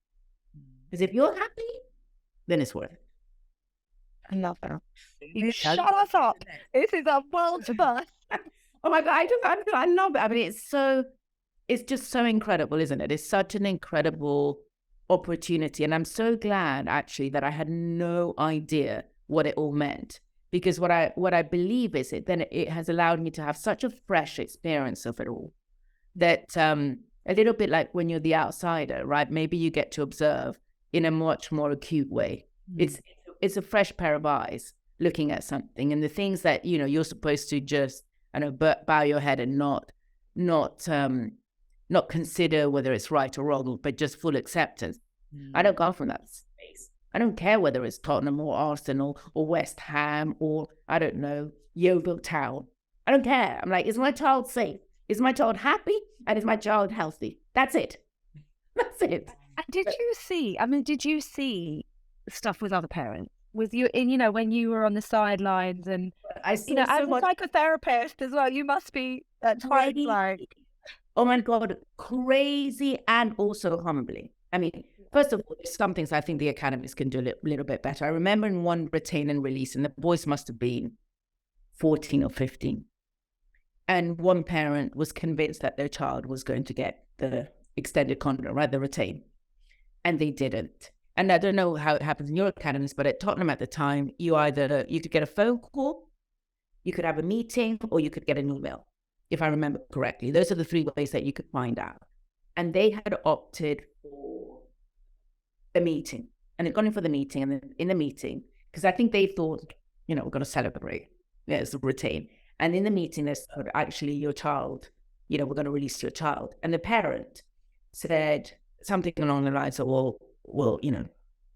Because if you're happy, then it's worth it. I love that. You shut us up. This is a world first. Oh my God, I love it. I mean, it's just so incredible, isn't it? It's such an incredible opportunity. And I'm so glad, actually, that I had no idea what it all meant. Because what I believe is it has allowed me to have such a fresh experience of it all. That a little bit like when you're the outsider, right? Maybe you get to observe in a much more acute way. It's a fresh pair of eyes looking at something, and the things that you're supposed to just bow your head and not consider whether it's right or wrong, but just full acceptance. I don't come from that space. I don't care whether it's Tottenham or Arsenal or West Ham or, I don't know, Yeovil Town. I don't care. I'm like, is my child safe? Is my child happy? And is my child healthy? That's it. That's it. And did you see stuff with other parents? With you in, when you were on the sidelines, and as a psychotherapist as well, you must be at times like, oh my God, crazy and also humbling. I mean, first of all, there's some things I think the academies can do a little bit better. I remember in one retain and release, and the boys must have been 14 or 15. And one parent was convinced that their child was going to get the extended contract, right, the retain. And they didn't. And I don't know how it happens in your academies, but at Tottenham at the time, you could get a phone call, you could have a meeting, or you could get an email, if I remember correctly. Those are the three ways that you could find out. And they had opted for a meeting. And they'd gone in for the meeting, and then in the meeting, because I think they thought, we're going to celebrate. Yeah, it's a retain. And in the meeting, they said, actually, your child, we're going to release your child. And the parent said something along the lines of, well,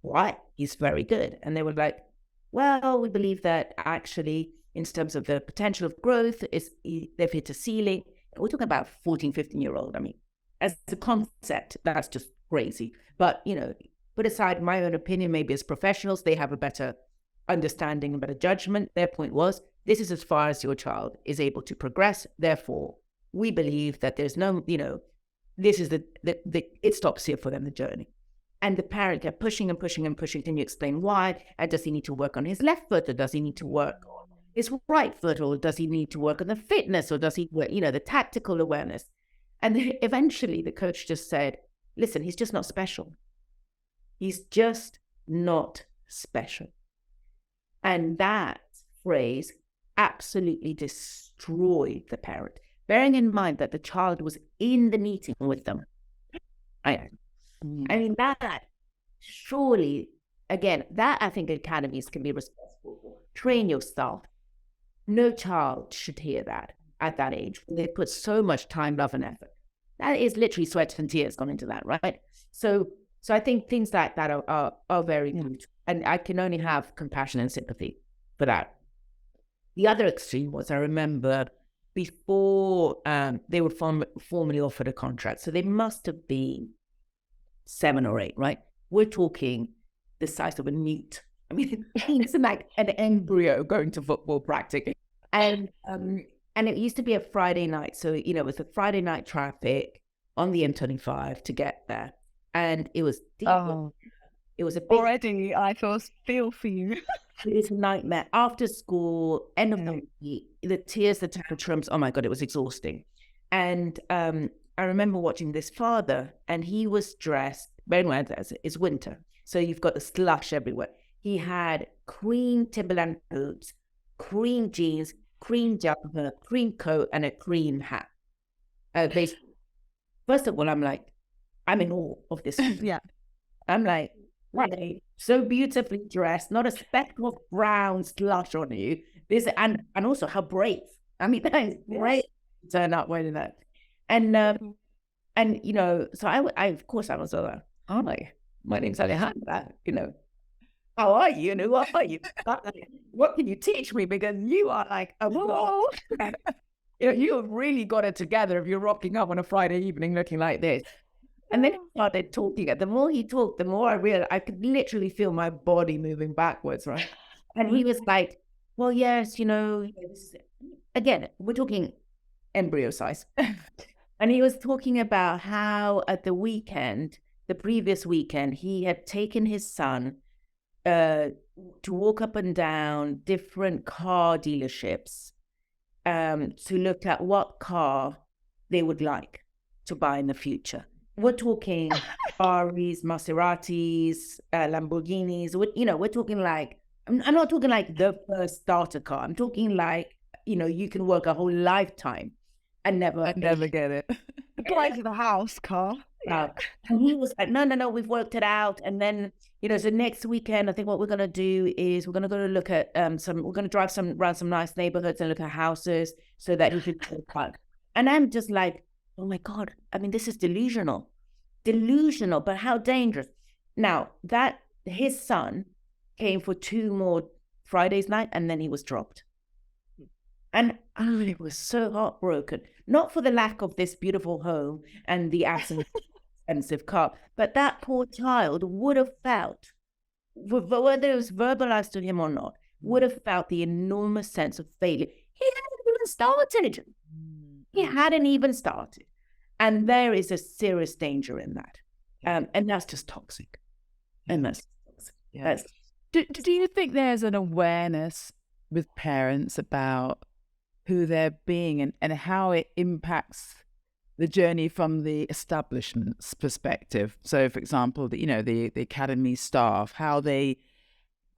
why? He's very good. And they were like, well, we believe that actually, in terms of the potential of growth, they've hit a ceiling. We're talking about 14, 15-year-old. I mean, as a concept, that's just crazy. But, put aside my own opinion, maybe as professionals, they have a better understanding and better judgment. Their point was, this is as far as your child is able to progress. Therefore, we believe that there's no, this is it stops here for them, the journey. And the parent kept pushing and pushing and pushing. Can you explain why? And does he need to work on his left foot, or does he need to work on his right foot, or does he need to work on the fitness, or does he work, the tactical awareness? And then eventually the coach just said, listen, he's just not special. He's just not special. And that phrase absolutely destroyed the parent, bearing in mind that the child was in the meeting with them. I mean, that surely, again, that I think academies can be responsible for. Train your staff. No child should hear that at that age. They put so much time, love, and effort. That is literally sweat and tears gone into that, right? So I think things like that are very good. And I can only have compassion and sympathy for that. The other extreme was, I remember before they were formally offered a contract. So they must have been 7 or 8, right? We're talking the size of a newt. I mean, it's like an embryo going to football practically. And it used to be a Friday night. So, it was a Friday night traffic on the M25 to get there. And it was deep. Oh, it was a big... Already, I feel for you. It was a nightmare. After school, end of the week, the tears, the tantrums, oh my God, it was exhausting. And I remember watching this father, and he was dressed, very well, it's winter. So you've got the slush everywhere. He had cream Timberland boots, cream jeans, cream jumper, cream coat, and a cream hat. Basically, first of all, I'm like, I'm in awe of this. Yeah. I'm like, right, so beautifully dressed, not a speck of brown slush on you. This and also how brave. I mean, that is great to turn up wearing that. And so I of course I was like, oh my name's Alejandra, how are you? And who are you? What can you teach me? Because you are like a whoa. You have really got it together if you're rocking up on a Friday evening looking like this. And then he started talking. The more he talked, the more I realized I could literally feel my body moving backwards, right? And he was like, well, yes, again, we're talking embryo size. And he was talking about how at the previous weekend, he had taken his son to walk up and down different car dealerships to look at what car they would like to buy in the future. We're talking Ferraris, Maseratis, Lamborghinis. We're talking like, I'm not talking like the first starter car. I'm talking like, you can work a whole lifetime and never get it. Apply to the house car. And he was like, no, we've worked it out. And then, so next weekend, I think what we're going to do is we're going to go to look at we're going to drive around some nice neighborhoods and look at houses so that he could park. And I'm just like, oh my God, I mean, this is delusional, but how dangerous. Now that his son came for 2 more Fridays night and then he was dropped. And I was so heartbroken, not for the lack of this beautiful home and the absence of expensive car, but that poor child would have felt, whether it was verbalized to him or not, would have felt the enormous sense of failure. He hadn't even started. And there is a serious danger in that. And that's just toxic. Yeah. Do you think there's an awareness with parents about who they're being and how it impacts the journey from the establishment's perspective? So, for example, the academy staff, how they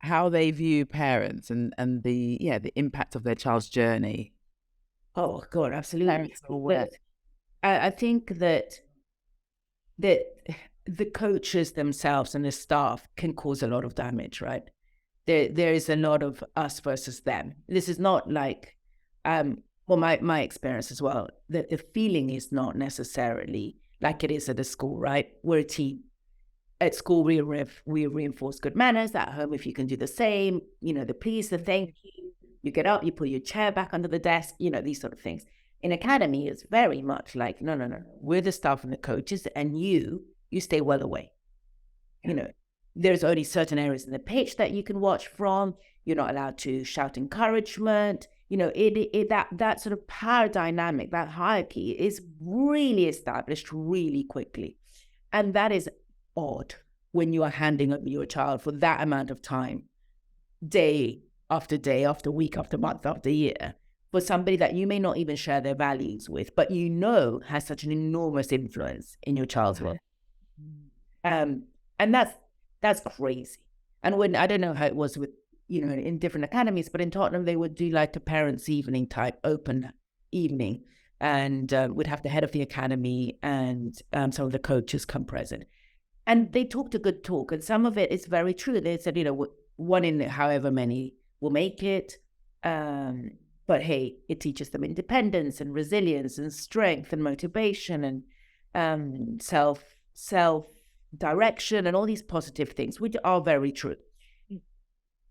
view parents and the impact of their child's journey. Oh God, absolutely. I think that the coaches themselves and the staff can cause a lot of damage, right? There is a lot of us versus them. This is not like, my experience as well, that the feeling is not necessarily like it is at the school, right? We're a team. At school, we reinforce good manners. At home, if you can do the same, the please, the thank you. You get up, you put your chair back under the desk, these sort of things. In academy, it's very much like, no. We're the staff and the coaches, and you stay well away. There's only certain areas in the pitch that you can watch from. You're not allowed to shout encouragement. That sort of power dynamic, that hierarchy is really established really quickly. And that is odd when you are handing over your child for that amount of time, day after day, after week, after month, after year, for somebody that you may not even share their values with, but has such an enormous influence in your child's life. And that's crazy. And when, I don't know how it was with, in different academies, but in Tottenham, they would do like a parents' evening type open evening, and would have the head of the academy and some of the coaches come present. And they talked a good talk, and some of it is very true. They said, one in however many will make it. But hey, it teaches them independence and resilience and strength and motivation and self-direction and all these positive things, which are very true.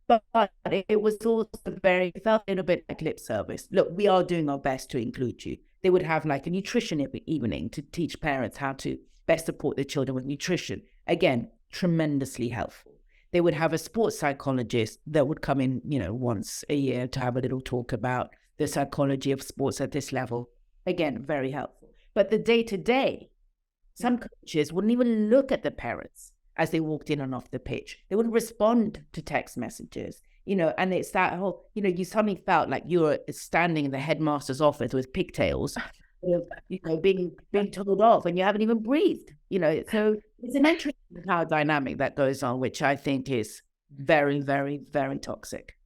But it was also felt a little bit like lip service. Look, we are doing our best to include you. They would have like a nutrition evening to teach parents how to best support their children with nutrition. Again, tremendously helpful. They would have a sports psychologist that would come in, once a year to have a little talk about the psychology of sports at this level. Again, very helpful. But the day-to-day, some coaches wouldn't even look at the parents as they walked in and off the pitch. They wouldn't respond to text messages, and it's that whole, you suddenly felt like you were standing in the headmaster's office with pigtails, being told off, and you haven't even breathed, So it's an interesting power dynamic that goes on, which I think is very, very, very toxic.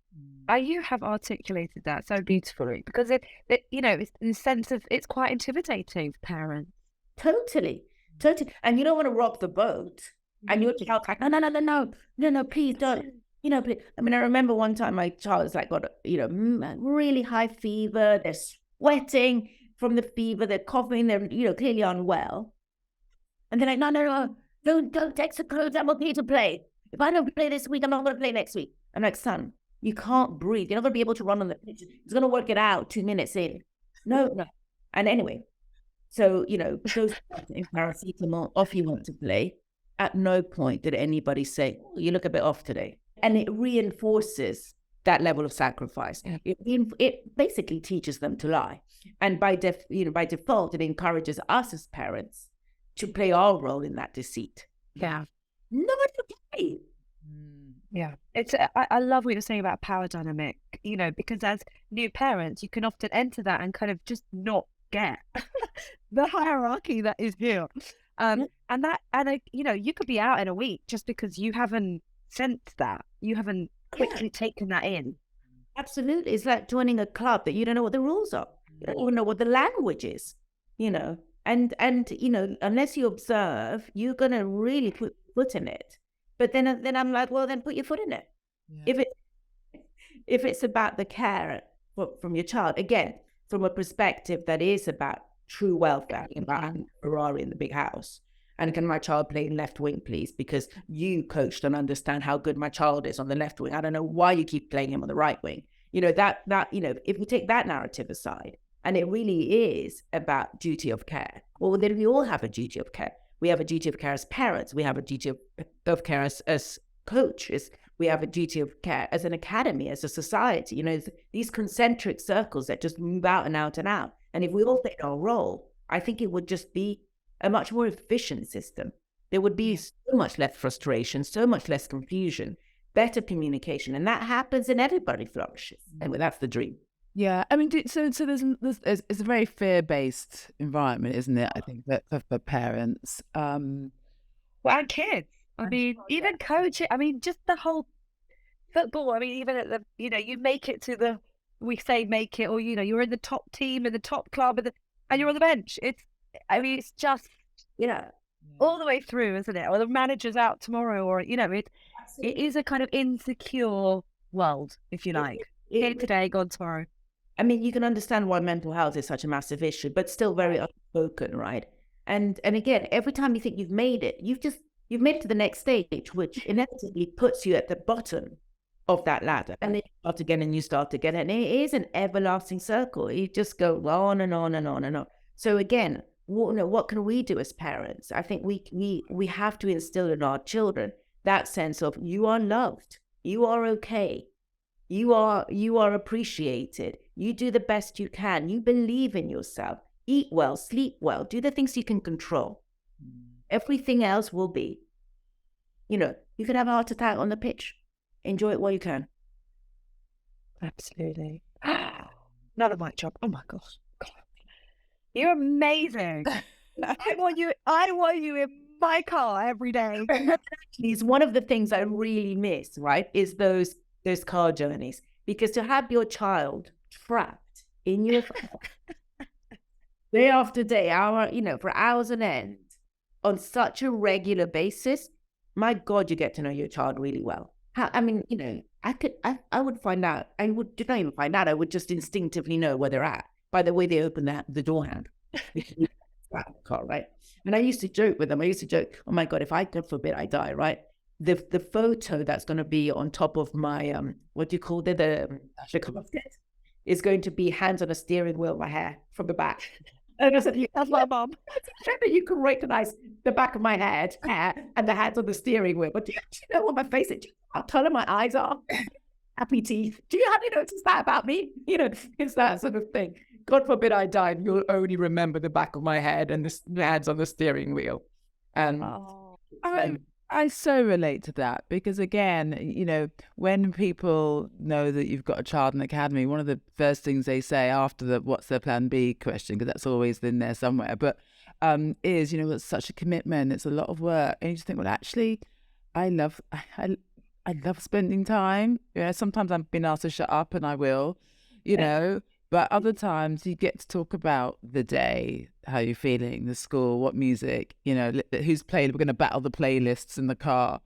You have articulated that so beautifully, because it it's in the sense of it's quite intimidating for parents. Totally. And you don't want to rock the boat. And your child's like, no, please don't. Please. I mean, I remember one time my child was like, got really high fever. They're sweating from the fever. They're coughing. They're clearly unwell. And they're like, no, don't take the clothes. I'm okay to play. If I don't play this week, I'm not going to play next week. I'm like, son, you can't breathe. You're not going to be able to run on the pitch. He's going to work it out 2 minutes in. No. And anyway, so, those in paracetamol, off you want to play. At no point did anybody say, oh, you look a bit off today. And it reinforces that level of sacrifice. It basically teaches them to lie. And by default, it encourages us as parents to play our role in that deceit. Yeah. Not okay. Yeah. I love what you're saying about power dynamic, because as new parents, you can often enter that and kind of just not get the hierarchy that is here. You could be out in a week just because you haven't sensed that. You haven't quickly taken that in. Absolutely. It's like joining a club that you don't know what the rules are. You don't even know what the language is, And unless you observe, you're going to really put foot in it. But then I'm like, well, then put your foot in it. Yeah. If it's about the care from your child, again, from a perspective that is about true welfare, about Ferrari in the big house. And can my child play left wing, please? Because you coached and understand how good my child is on the left wing. I don't know why you keep playing him on the right wing. If we take that narrative aside, and it really is about duty of care, well, then we all have a duty of care. We have a duty of care as parents. We have a duty of care as coaches. We have a duty of care as an academy, as a society. These concentric circles that just move out and out and out. And if we all played our role, I think it would just be a much more efficient system. There would be so much less frustration, so much less confusion, better communication, and that happens and everybody flourishes. And that's the dream. Yeah, I mean, so there's it's a very fear-based environment, isn't it? I think that for parents, and kids. I mean, even coaching. I mean, just the whole football. I mean, even at the you make it to we say make it, or you're in the top team in the top club, and you're on the bench. It's just all the way through, isn't it? Or the manager's out tomorrow, or it is a kind of insecure world, if you like. Here today, gone tomorrow. I mean, you can understand why mental health is such a massive issue, but still very unspoken, right? And again, every time you think you've made it, you've made it to the next stage, which inevitably puts you at the bottom of that ladder. And then you start again, and it is an everlasting circle. You just go on and on and on and on. So again, what can we do as parents? I think we have to instill in our children that sense of you are loved, you are okay, you are appreciated, you do the best you can, you believe in yourself, eat well, sleep well, do the things you can control. Everything else will be, you can have a heart attack on the pitch. Enjoy it while you can. Absolutely. Another mic job. Oh my gosh. God. You're amazing. I want you in my car every day. It's one of the things I really miss, right? Is those car journeys. Because to have your child trapped in your car day after day, for hours on end, on such a regular basis, my God, you get to know your child really well. I would find out. I would not even find out. I would just instinctively know where they're at by the way they open the door handle. Car, right? And I used to joke with them. Oh my God, if God forbid I die, right? The photo that's going to be on top of my what do you call it? The casket is going to be hands on a steering wheel, my hair from the back. And I said, that's my mom. You can recognize the back of my head and the hands on the steering wheel. But do you know what my face is? How taller my eyes are? Happy teeth. Have you noticed that about me? It's that sort of thing. God forbid I die, and you'll only remember the back of my head and the hands on the steering wheel. And I so relate to that because, again, when people know that you've got a child in the academy, one of the first things they say after the what's their plan B question, because that's always in there somewhere, but is, it's such a commitment. It's a lot of work. And you just think, well, actually, I love spending time. Sometimes I've been asked to shut up and I will, but other times you get to talk about the day, how you're feeling, the school, what music, who's playing. We're going to battle the playlists in the car.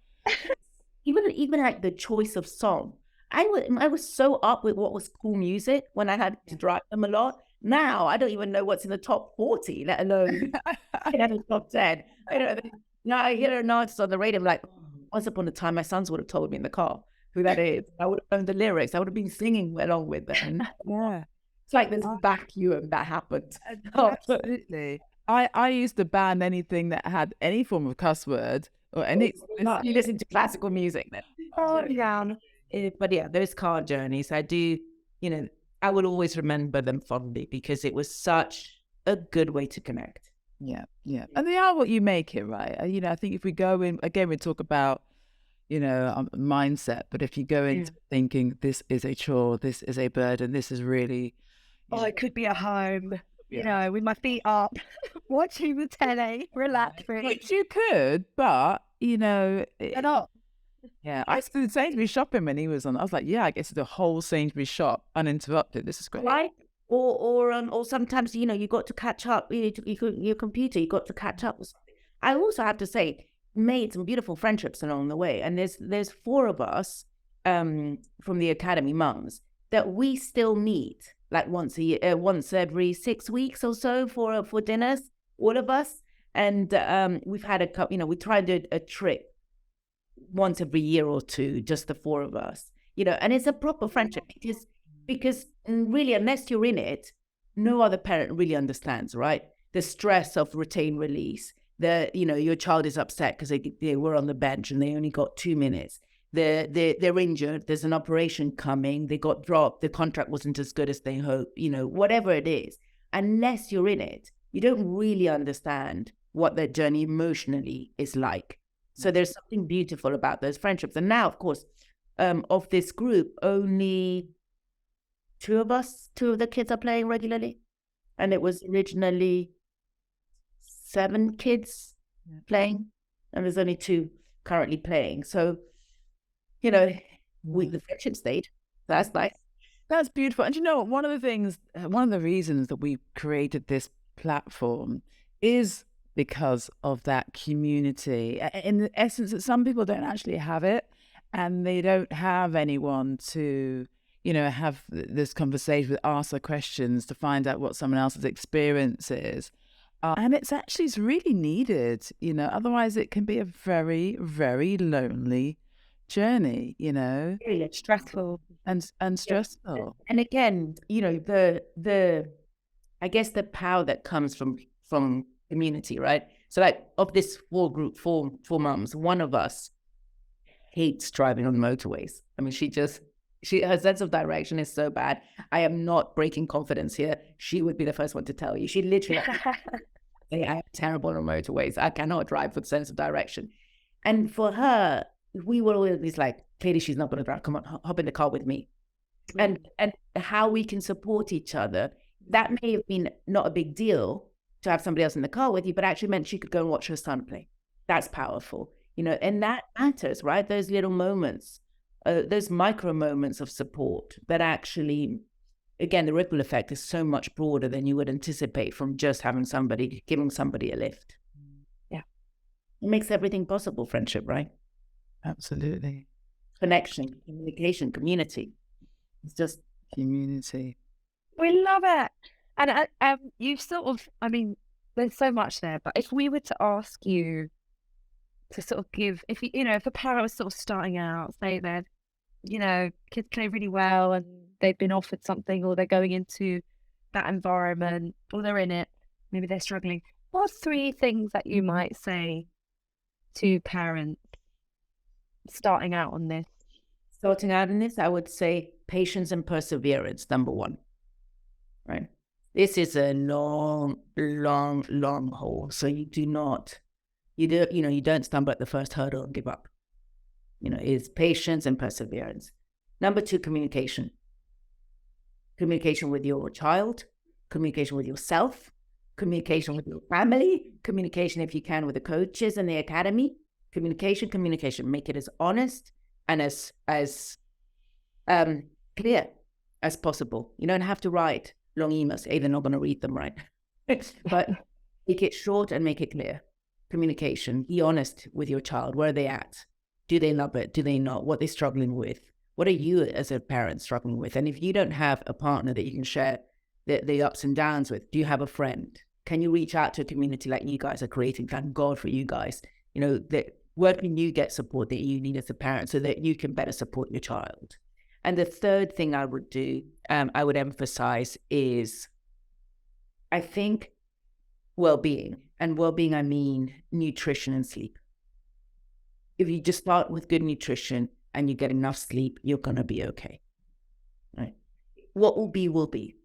Even like the choice of song. I was so up with what was cool music when I had to drive them a lot. Now I don't even know what's in the top 40, let alone the top 10. I hear an artist on the radio, I'm like, oh once upon a time, my sons would have told me in the car who that is. I would have known the lyrics. I would have been singing along with them. Yeah. It's like this vacuum that happened. Absolutely. I used to ban anything that had any form of cuss word or any. You listen to classical music then. Oh, yeah. But yeah, those car journeys, I do, I will always remember them fondly because it was such a good way to connect. Yeah, yeah. And they are what you make it, right? I think if we go in, again, we talk about, mindset, but if you go into thinking this is a chore, this is a burden, this is really... it could be at home, with my feet up, watching the telly, relaxing. Which you could, but, They're not. Yeah, I did Sainsbury's shopping when he was on. I was like, yeah, I guess the whole Sainsbury's shop uninterrupted. This is great. Right? Or sometimes, you got to catch up. Your computer, you got to catch up with something. I also have to say, made some beautiful friendships along the way. And there's 4 of us from the Academy mums that we still meet like once a year, once every 6 weeks or so for dinners, all of us. And we've had a couple, we try to do a trip once every year or two, just the 4 of us, and it's a proper friendship because really, unless you're in it, no other parent really understands, right? The stress of retain release, your child is upset because they were on the bench and they only got 2 minutes. They're injured. There's an operation coming. They got dropped. The contract wasn't as good as they hoped, whatever it is. Unless you're in it, you don't really understand what their journey emotionally is like. So there's something beautiful about those friendships. And now, of course, of this group, only 2 of the kids are playing regularly. And it was originally 7 kids playing. And there's only 2 currently playing. So, the friendship stayed. That's nice. That's beautiful. And one of the reasons that we created this platform is because of that community. In the essence, that some people don't actually have it, and they don't have anyone to, have this conversation with, ask the questions to find out what someone else's experience is. And it's really needed, otherwise it can be a very, very lonely journey, Really stressful and stressful. And again, I guess the power that comes from community, right? So like of this 4 mums, one of us hates driving on motorways. I mean, her sense of direction is so bad. I am not breaking confidence here. She would be the first one to tell you. She literally say, I am terrible on motorways. I cannot drive with sense of direction. And for her, we were always like, clearly she's not going to drive. Come on, hop in the car with me. And how we can support each other. That may have been not a big deal to have somebody else in the car with you, but actually meant she could go and watch her son play. That's powerful, and that matters, right? Those little moments, those micro moments of support that actually, again, the ripple effect is so much broader than you would anticipate from just giving somebody a lift. Yeah. It makes everything possible, friendship, right? Absolutely. Connection, communication, community. It's just community. We love it. And you've sort of, there's so much there, but if we were to ask you to sort of give, if a parent was sort of starting out, say they're, kids play really well and they've been offered something, or they're going into that environment, or they're in it, maybe they're struggling. What are 3 things that you might say to parents starting out on this? Starting out in this, I would say patience and perseverance, number 1, right? This is a long, long, long haul. So you don't stumble at the first hurdle and give up. It's patience and perseverance. Number 2, communication. Communication with your child, communication with yourself, communication with your family, communication, if you can, with the coaches in the academy. Communication. Make it as honest and as clear as possible. You don't have to write long emails. They're not going to read them, right? But make it short and make it clear. Communication. Be honest with your child. Where are they at? Do they love it? Do they not? What are they struggling with? What are you as a parent struggling with? And if you don't have a partner that you can share the ups and downs with, do you have a friend? Can you reach out to a community like you guys are creating? Thank God for you guys. That where can you get support that you need as a parent so that you can better support your child? And the third thing I would do, I would emphasize is, I think, well-being. And well-being, I mean nutrition and sleep. If you just start with good nutrition and you get enough sleep, you're going to be okay. Right? What will be, will be.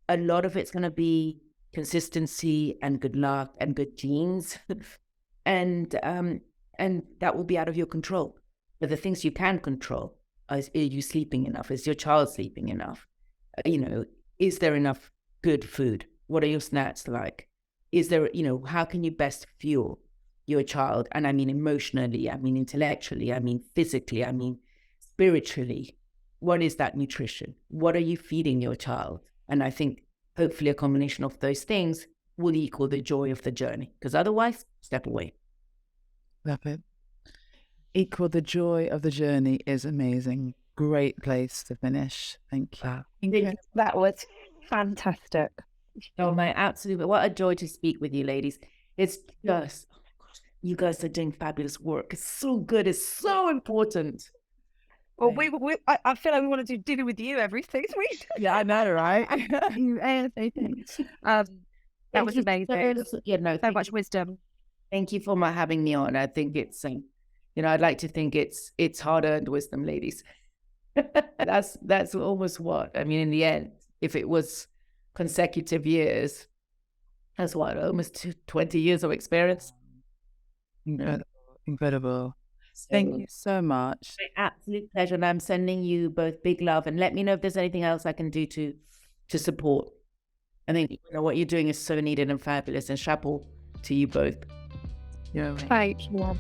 A lot of it's going to be consistency and good luck and good genes. and that will be out of your control. But the things you can control, are you sleeping enough? Is your child sleeping enough? Is there enough good food? What are your snacks like? Is there, how can you best fuel your child? And I mean emotionally, I mean intellectually, I mean physically, I mean spiritually. What is that nutrition? What are you feeding your child? And I think hopefully a combination of those things will equal the joy of the journey. Because otherwise, step away. Love it. Equal the joy of the journey is amazing. Great place to finish. Thank you. That was fantastic. Oh, my absolute, what a joy to speak with you, ladies. It's just, oh my gosh, you guys are doing fabulous work. It's so good. It's so important. Well, I feel like we want to do dinner with you every 6 weeks. Yeah, I know, right? That was amazing. So much wisdom. Thank you for having me on. I think it's, I'd like to think it's hard-earned wisdom, ladies. That's almost what, I mean, in the end, if it was consecutive years, that's what, almost 20 years of experience. Incredible. Thank you so much. My absolute pleasure. And I'm sending you both big love, and let me know if there's anything else I can do to support. I think what you're doing is so needed and fabulous, and chapeau to you both. Yeah. Thank you.